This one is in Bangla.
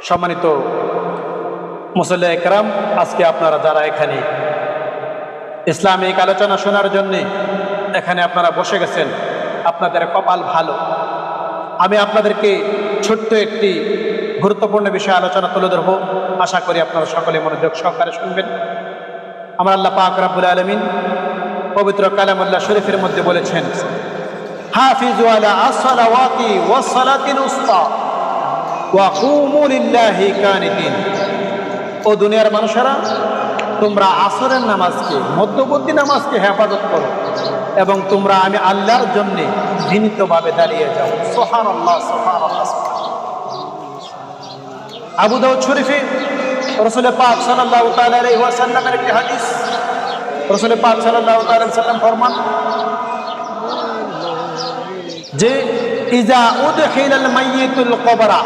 সম্মানিত মুসল্লি একরাম, আজকে আপনারা যারা এখানে ইসলামিক আলোচনা শোনার জন্যে এখানে আপনারা বসে গেছেন, আপনাদের কপাল ভালো। আমি আপনাদেরকে ছোট্ট একটি গুরুত্বপূর্ণ বিষয় আলোচনা তুলে ধরব। আশা করি আপনারা সকলে মনোযোগ সহকারে শুনবেন। আমার আল্লাহ পাক রব্বুল আলামিন পবিত্র কালামুল্লাহ শরীফের মধ্যে বলেছেন, হাফিজু আলা আসসালাওয়াতি ওয়াস সালাতিল উসতা ওয়া কুমু লিল্লাহি কানিতিন। ও দুনিয়ার মানুষেরা, তোমরা আসরের নামাজকে, মধ্যবর্তী নামাজকে হেফাজত করো এবং তোমরা আমি আল্লাহর জন্য বিনীতভাবে দাঁড়িয়ে যাও। সুবহানাল্লাহ, সুবহানাল্লাহ। আবু দাউদ শরীফে রাসূল পাক সাল্লাল্লাহু তাআলা আলাইহি ওয়াসাল্লামের একটি হাদিস, রাসূল পাক সাল্লাল্লাহু তাআলা আলাইহি ওয়াসাল্লাম ফরমান যে ইজা উদখিলাল মাইয়িতুল কবরা